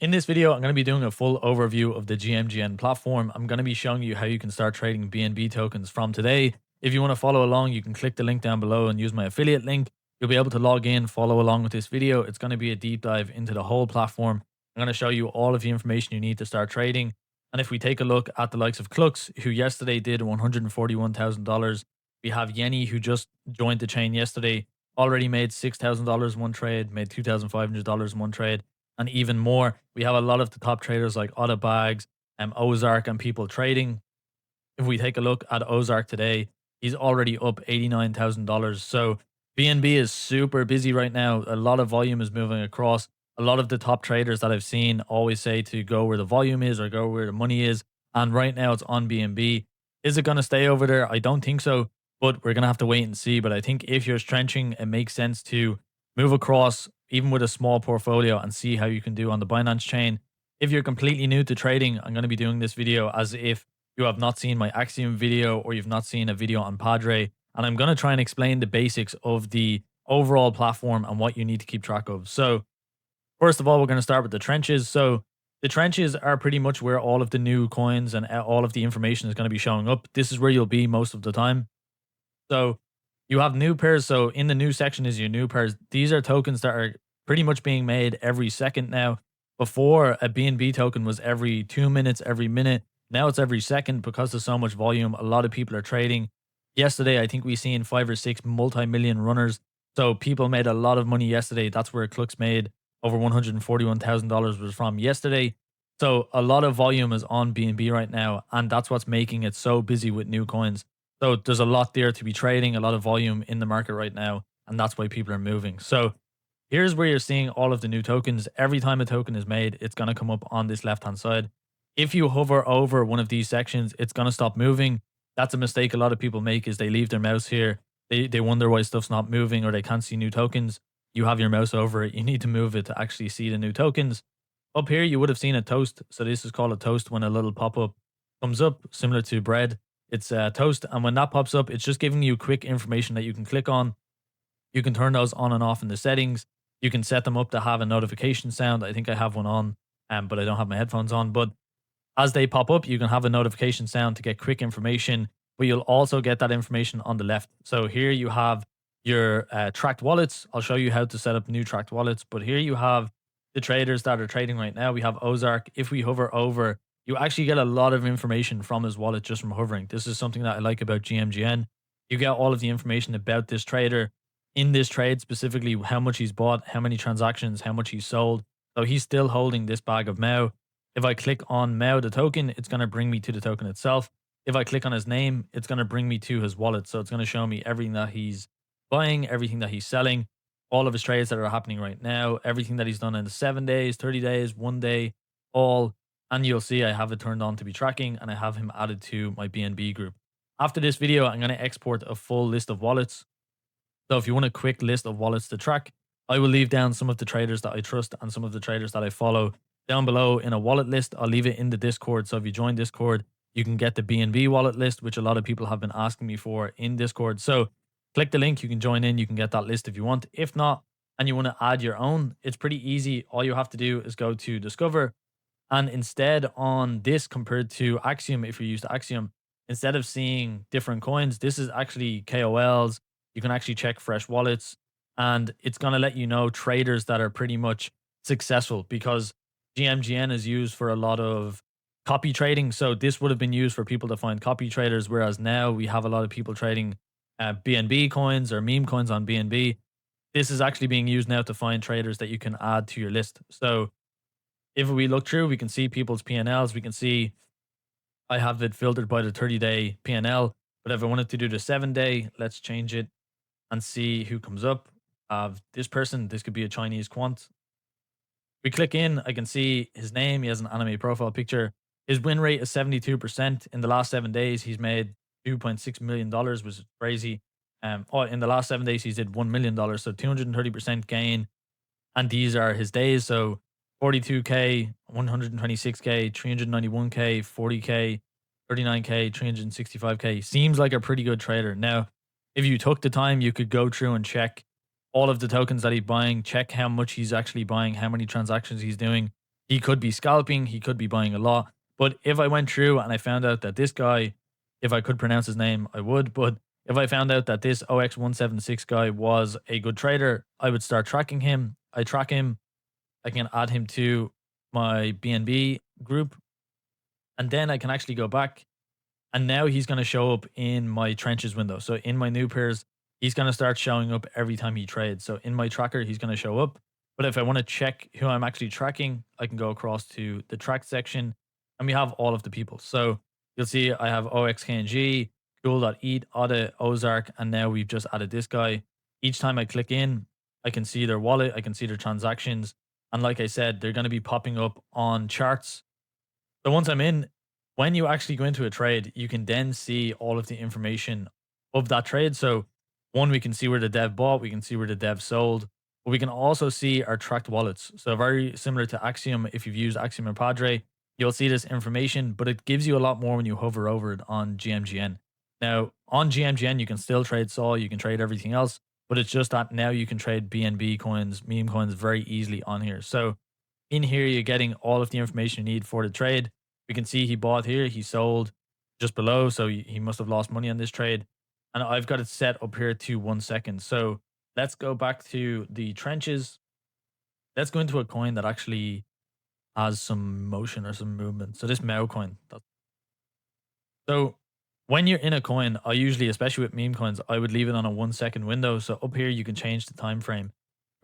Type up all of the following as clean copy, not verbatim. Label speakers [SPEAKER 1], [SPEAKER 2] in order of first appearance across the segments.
[SPEAKER 1] In this video, I'm going to be doing a full overview of the GMGN platform. I'm going to be showing you how you can start trading BNB tokens from today. If you want to follow along, you can click the link down below and use my affiliate link. You'll be able to log in, follow along with this video. It's going to be a deep dive into the whole platform. I'm going to show you all of the information you need to start trading. And if we take a look at the likes of Clux, who yesterday did $141,000, we have Yenny, who just joined the chain yesterday, already made $6,000 in one trade, made $2,500 in one trade, and even more. We have a lot of the top traders like Bags, Ozark, and people trading. If we take a look at Ozark today, he's already up $89,000. So BNB is super busy right now. A lot of volume is moving across. A lot of the top traders that I've seen always say to go where the volume is or go where the money is. And right now it's on BNB. Is it going to stay over there? I don't think so, but we're going to have to wait and see. But I think if you're trenching, it makes sense to move across, even with a small portfolio, and see how you can do on the Binance chain. If you're completely new to trading, I'm going to be doing this video as if you have not seen my Axiom video or you've not seen a video on Padre. And I'm going to try and explain the basics of the overall platform and what you need to keep track of. So first of all, we're going to start with the trenches. So the trenches are pretty much where all of the new coins and all of the information is going to be showing up. This is where you'll be most of the time. So you have new pairs. So in the new section is your new pairs. These are tokens that are pretty much being made every second now. Before, a BNB token was every 2 minutes, every minute. Now it's every second because there's so much volume. A lot of people are trading. Yesterday, I think we seen 5 or 6 multi-million runners. So people made a lot of money yesterday. That's where Clux made over $141,000 was from yesterday. So a lot of volume is on BNB right now, and that's what's making it so busy with new coins. So there's a lot there to be trading, a lot of volume in the market right now, and that's why people are moving. So here's where you're seeing all of the new tokens. Every time a token is made, it's going to come up on this left-hand side. If you hover over one of these sections, it's going to stop moving. That's a mistake a lot of people make, is they leave their mouse here. They wonder why stuff's not moving or they can't see new tokens. You have your mouse over it. You need to move it to actually see the new tokens. Up here, you would have seen a toast. So this is called a toast when a little pop-up comes up, similar to bread. It's a toast. And when that pops up, it's just giving you quick information that you can click on. You can turn those on and off in the settings. You can set them up to have a notification sound. I think I have one on, but I don't have my headphones on. But as they pop up, you can have a notification sound to get quick information, but you'll also get that information on the left. So here you have your tracked wallets. I'll show you how to set up new tracked wallets, but here you have the traders that are trading right now. We have Ozark. If we hover over, you actually get a lot of information from his wallet just from hovering. This is something that I like about GMGN. You get all of the information about this trader in this trade, specifically how much he's bought, how many transactions, how much he's sold. So he's still holding this bag of MAO. If I click on MAO, the token, it's going to bring me to the token itself. If I click on his name, it's going to bring me to his wallet. So it's going to show me everything that he's buying, everything that he's selling, all of his trades that are happening right now, everything that he's done in the 7 days, 30 days, 1 day, all. And you'll see I have it turned on to be tracking, and I have him added to my BNB group. After this video, I'm going to export a full list of wallets. So if you want a quick list of wallets to track, I will leave down some of the traders that I trust and some of the traders that I follow down below in a wallet list. I'll leave it in the Discord. So if you join Discord, you can get the BNB wallet list, which a lot of people have been asking me for in Discord. So click the link, you can join in, you can get that list if you want. If not, and you want to add your own, it's pretty easy. All you have to do is go to Discover. And instead on this, compared to Axiom, if you're used to Axiom, instead of seeing different coins, this is actually KOLs. You can actually check fresh wallets, and it's going to let you know traders that are pretty much successful, because GMGN is used for a lot of copy trading. So this would have been used for people to find copy traders, whereas now we have a lot of people trading BNB coins or meme coins on BNB. This is actually being used now to find traders that you can add to your list. So if we look through, we can see people's P&Ls. We can see I have it filtered by the 30-day P&L. But if I wanted to do the 7-day, let's change it and see who comes up. This person, this could be a Chinese quant. We click in, I can see his name. He has an anime profile picture. His win rate is 72%. In the last 7 days, he's made $2.6 million, which is crazy. In the last 7 days, he's did $1 million, so 230% gain. And these are his days. So 42K, 126K, 391K, 40K, 39K, 365K. Seems like a pretty good trader. Now, if you took the time, you could go through and check all of the tokens that he's buying, check how much he's actually buying, how many transactions he's doing. He could be scalping, he could be buying a lot. But if I went through and I found out that this guy, if I could pronounce his name, I would. But if I found out that this OX176 guy was a good trader, I would start tracking him. I track him. I can add him to my BNB group. And then I can actually go back. And now he's going to show up in my trenches window. So in my new pairs, he's going to start showing up every time he trades. So in my tracker, he's going to show up. But if I want to check who I'm actually tracking, I can go across to the track section and we have all of the people. So you'll see I have OXKNG, Cool.eat, Audit, Ozark, and now we've just added this guy. Each time I click in, I can see their wallet, I can see their transactions. And like I said, they're going to be popping up on charts. So once I'm in, when you actually go into a trade, you can then see all of the information of that trade. So one, we can see where the dev bought, we can see where the dev sold, but we can also see our tracked wallets. So very similar to Axiom. If you've used Axiom or Padre, you'll see this information, but it gives you a lot more when you hover over it on GMGN. Now on GMGN, you can still trade Sol, you can trade everything else, but it's just that now you can trade BNB coins, meme coins very easily on here. So in here, you're getting all of the information you need for the trade. We can see he bought here, he sold just below, so he must have lost money on this trade. And I've got it set up here to 1 second. So let's go back to the trenches. Let's go into a coin that actually has some motion or some movement. So this Mao coin. So when you're in a coin, I usually, especially with meme coins, I would leave it on a 1 second window. So up here, you can change the time frame.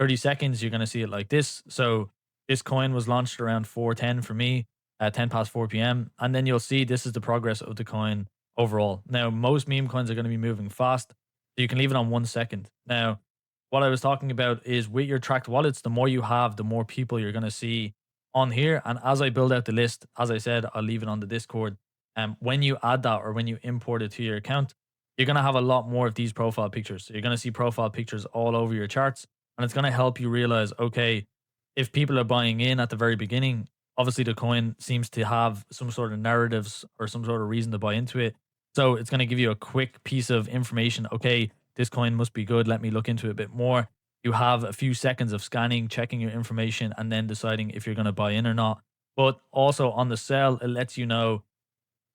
[SPEAKER 1] 30 seconds, you're going to see it like this. So this coin was launched around 4:10 for me at 10 past 4 p.m. And then you'll see this is the progress of the coin overall. Now, most meme coins are going to be moving fast. So you can leave it on 1 second. Now, what I was talking about is with your tracked wallets, the more you have, the more people you're going to see on here. And as I build out the list, as I said, I'll leave it on the Discord. When you add that or when you import it to your account, you're going to have a lot more of these profile pictures. So you're going to see profile pictures all over your charts. And it's going to help you realize, okay, if people are buying in at the very beginning, obviously the coin seems to have some sort of narratives or some sort of reason to buy into it. So it's going to give you a quick piece of information. Okay, this coin must be good. Let me look into it a bit more. You have a few seconds of scanning, checking your information, and then deciding if you're going to buy in or not. But also on the sell, it lets you know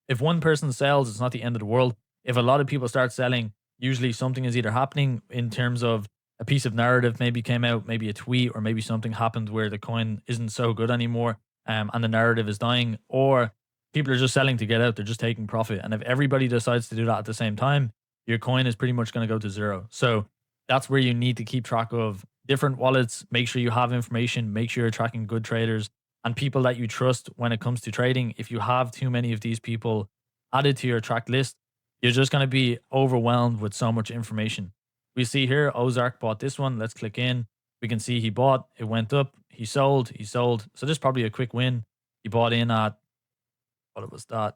[SPEAKER 1] if one person sells, it's not the end of the world. If a lot of people start selling, usually something is either happening in terms of a piece of narrative maybe came out, maybe a tweet, or maybe something happened where the coin isn't so good anymore, and the narrative is dying, or people are just selling to get out. They're just taking profit. And if everybody decides to do that at the same time, your coin is pretty much going to go to zero. So that's where you need to keep track of different wallets. Make sure you have information. Make sure you're tracking good traders and people that you trust when it comes to trading. If you have too many of these people added to your track list, you're just going to be overwhelmed with so much information. We see here Ozark bought this one. Let's click in. We can see he bought, it went up, he sold, he sold. So this is probably a quick win. He bought in at, what was that?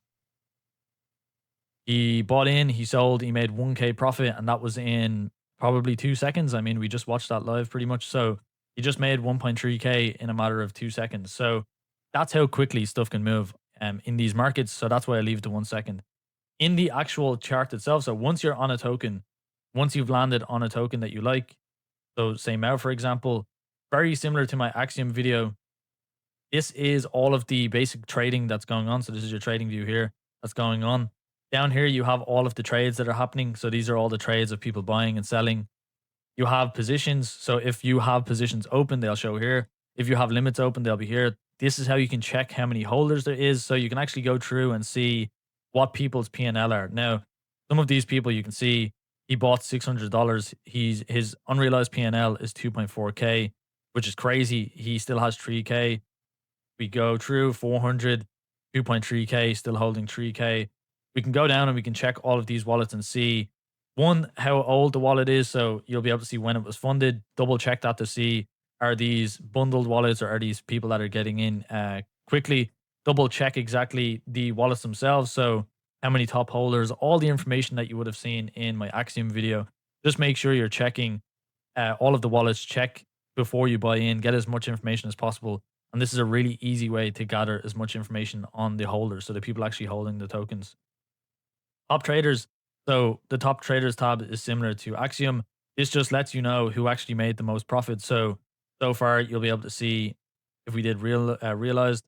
[SPEAKER 1] He bought in, he sold, he made 1K profit, and that was in probably 2 seconds. I mean, we just watched that live pretty much. So he just made 1.3K in a matter of 2 seconds. So that's how quickly stuff can move in these markets. So that's why I leave it to 1 second. In the actual chart itself, so once you're on a token, once you've landed on a token that you like, so say Mao, for example, very similar to my Axiom video, this is all of the basic trading that's going on. So this is your trading view here that's going on. Down here, you have all of the trades that are happening. So these are all the trades of people buying and selling. You have positions. So if you have positions open, they'll show here. If you have limits open, they'll be here. This is how you can check how many holders there is. So you can actually go through and see what people's P&L are. Now, some of these people you can see he bought $600. His unrealized P&L is 2.4K, which is crazy. He still has 3K. We go through 400, 2.3K, still holding 3K. We can go down and we can check all of these wallets and see one, how old the wallet is. So you'll be able to see when it was funded. Double check that to see are these bundled wallets or are these people that are getting in quickly. Double check exactly the wallets themselves. So how many top holders, all the information that you would have seen in my Axiom video. Just make sure you're checking all of the wallets. Check before you buy in. Get as much information as possible. And this is a really easy way to gather as much information on the holders, so the people actually holding the tokens. Top traders. So the top traders tab is similar to Axiom. This just lets you know who actually made the most profit. So far you'll be able to see if we did realized,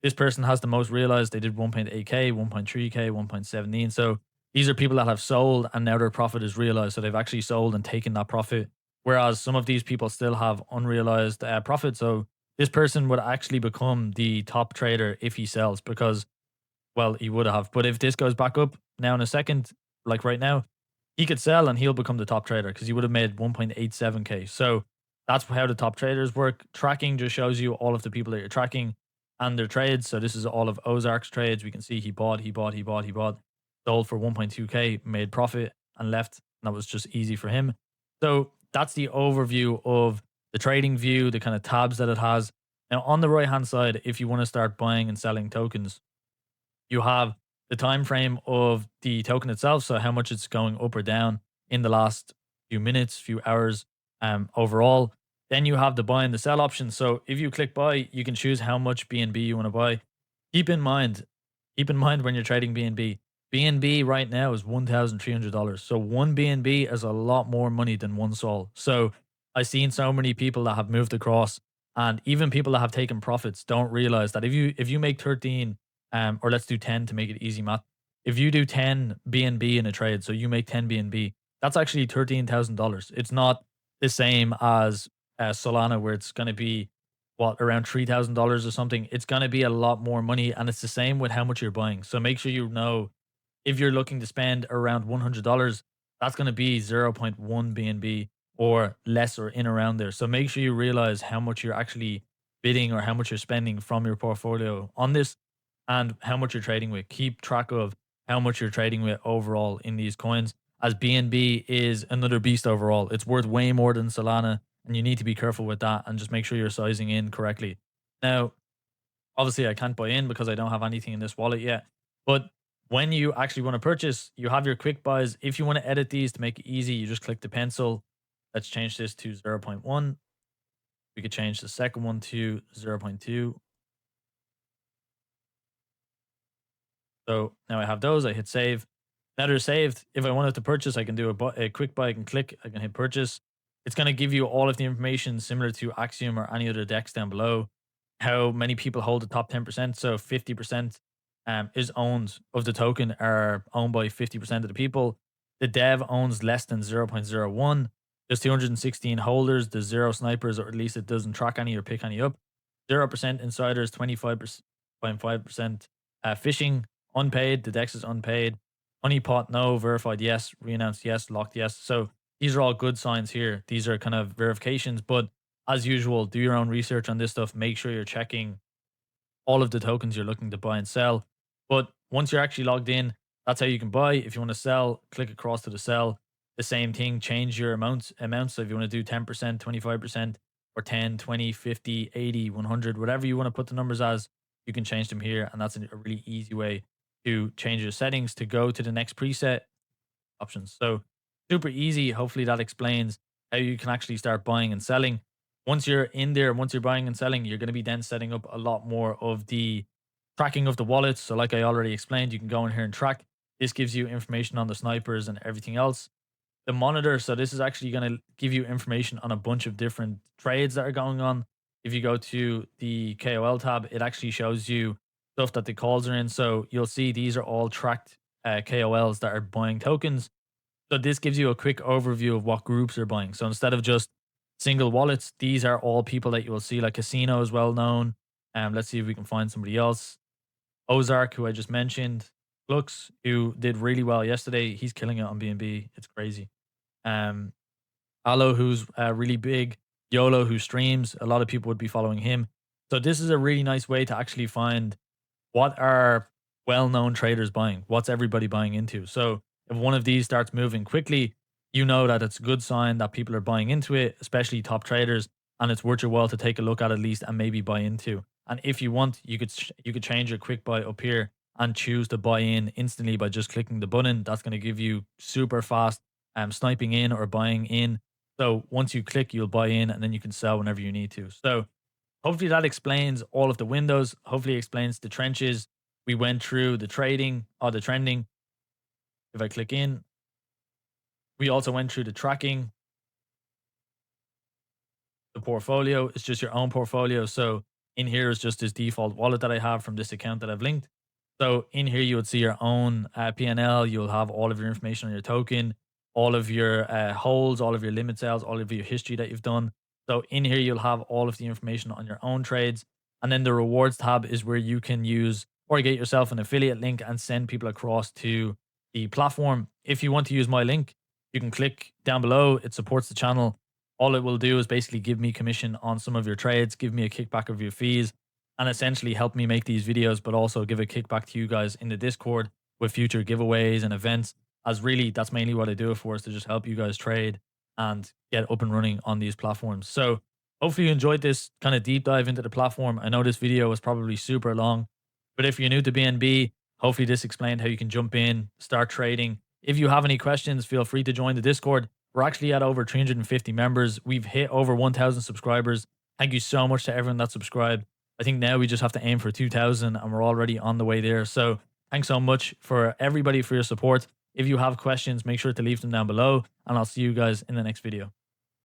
[SPEAKER 1] this person has the most realized. They did 1.8k, 1.3k, 1.17. So these are people that have sold and now their profit is realized. So they've actually sold and taken that profit. Whereas some of these people still have unrealized profit. So this person would actually become the top trader if he sells because, well, he would have. But if this goes back up now in a second, like right now, he could sell and he'll become the top trader because he would have made 1.87k. So that's how the top traders work. Tracking just shows you all of the people that you're tracking and their trades. So this is all of Ozark's trades. We can see he bought, sold for 1.2k, made profit and left. And that was just easy for him. So that's the overview of the trading view, the kind of tabs that it has. Now on the right hand side, if you want to start buying and selling tokens, you have the time frame of the token itself, so how much it's going up or down in the last few minutes, few hours, overall. Then you have the buy and the sell option. So if you click buy, you can choose how much BNB you want to buy. Keep in mind, keep in mind when you're trading BNB, BNB right now is $1,300. So one BNB is a lot more money than one Sol. So I've seen so many people that have moved across, and even people that have taken profits don't realize that if you make 13 or let's do 10 to make it easy math. If you do 10 BNB in a trade, so you make 10 BNB, that's actually $13,000. It's not the same as Solana, where it's going to be what around $3,000 or something. It's going to be a lot more money, and it's the same with how much you're buying. So make sure you know if you're looking to spend around $100, that's going to be zero point 0.1 BNB or less or in around there. So make sure you realize how much you're actually bidding or how much you're spending from your portfolio on this and how much you're trading with. Keep track of how much you're trading with overall in these coins, as BNB is another beast overall. It's worth way more than Solana, and you need to be careful with that and just make sure you're sizing in correctly. Now, obviously, I can't buy in because I don't have anything in this wallet yet. But when you actually want to purchase, you have your quick buys. If you want to edit these to make it easy, you just click the pencil. Let's change this to zero point 0.1. We could change the second one to zero point 0.2. So now I have those. I hit save. Now they're saved. If I wanted to purchase, I can do a quick buy. I can click. I can hit purchase. It's going to give you all of the information similar to Axiom or any other DEX down below. How many people hold the top 10%? So 50% is owned of the token are owned by 50% of the people. The dev owns less than 0.01. There's 216 holders. There's zero snipers, or at least it doesn't track any or pick any up. 0% insiders, 25.5% phishing, unpaid. The DEX is unpaid. Honeypot, no. Verified, yes. Reannounced, yes. Locked, yes. So these are all good signs here. These are kind of verifications, but as usual, do your own research on this stuff. Make sure you're checking all of the tokens you're looking to buy and sell. But once you're actually logged in, that's how you can buy. If you want to sell, click across to the sell. The same thing, change your amounts. So if you want to do 10%, 25%, or 10, 20, 50, 80, 100, whatever you want to put the numbers as, you can change them here. And that's a really easy way to change your settings to go to the next preset options. So super easy. Hopefully that explains how you can actually start buying and selling. Once you're in there, once you're buying and selling, you're going to be then setting up a lot more of the tracking of the wallets. So like I already explained, you can go in here and track. This gives you information on the snipers and everything else. The monitor, so this is actually going to give you information on a bunch of different trades that are going on. If you go to the KOL tab, it actually shows you stuff that the calls are in. So you'll see these are all tracked KOLs that are buying tokens. So this gives you a quick overview of what groups are buying. So instead of just single wallets, these are all people that you will see. Like Casino is well known. Let's see if we can find somebody else. Ozark, who I just mentioned. Flux, who did really well yesterday. He's killing it on BNB. It's crazy. Um, Alo, who's really big. YOLO, who streams. A lot of people would be following him. So this is a really nice way to actually find what are well-known traders buying. What's everybody buying into? So if one of these starts moving quickly, you know that it's a good sign that people are buying into it, especially top traders, and it's worth your while to take a look at least and maybe buy into. And if you want, you could change your quick buy up here and choose to buy in instantly by just clicking the button. That's going to give you super fast sniping in or buying in. So once you click, you'll buy in and then you can sell whenever you need to. So hopefully that explains all of the windows. Hopefully it explains the trenches. We went through the trading or the trending. If I click in, we also went through the tracking, the portfolio. It's just your own portfolio. So In here is just this default wallet that I have from this account that I've linked. So in here, you would see your own PNL. You'll have all of your information on your token, all of your holds, all of your limit sales, all of your history that you've done. So in here, you'll have all of the information on your own trades. And then the rewards tab is where you can use or get yourself an affiliate link and send people across to the platform. If you want to use my link, you can click down below. It supports the channel. All it will do is basically give me commission on some of your trades, give me a kickback of your fees, and essentially help me make these videos, but also give a kickback to you guys in the Discord with future giveaways and events. As really, that's mainly what I do it for, is to just help you guys trade and get up and running on these platforms. So hopefully you enjoyed this kind of deep dive into the platform. I know this video was probably super long, but if you're new to BNB, hopefully this explained how you can jump in, start trading. If you have any questions, feel free to join the Discord. We're actually at over 350 members. We've hit over 1,000 subscribers. Thank you so much to everyone that subscribed. I think now we just have to aim for 2,000 and we're already on the way there. So thanks so much for everybody for your support. If you have questions, make sure to leave them down below and I'll see you guys in the next video.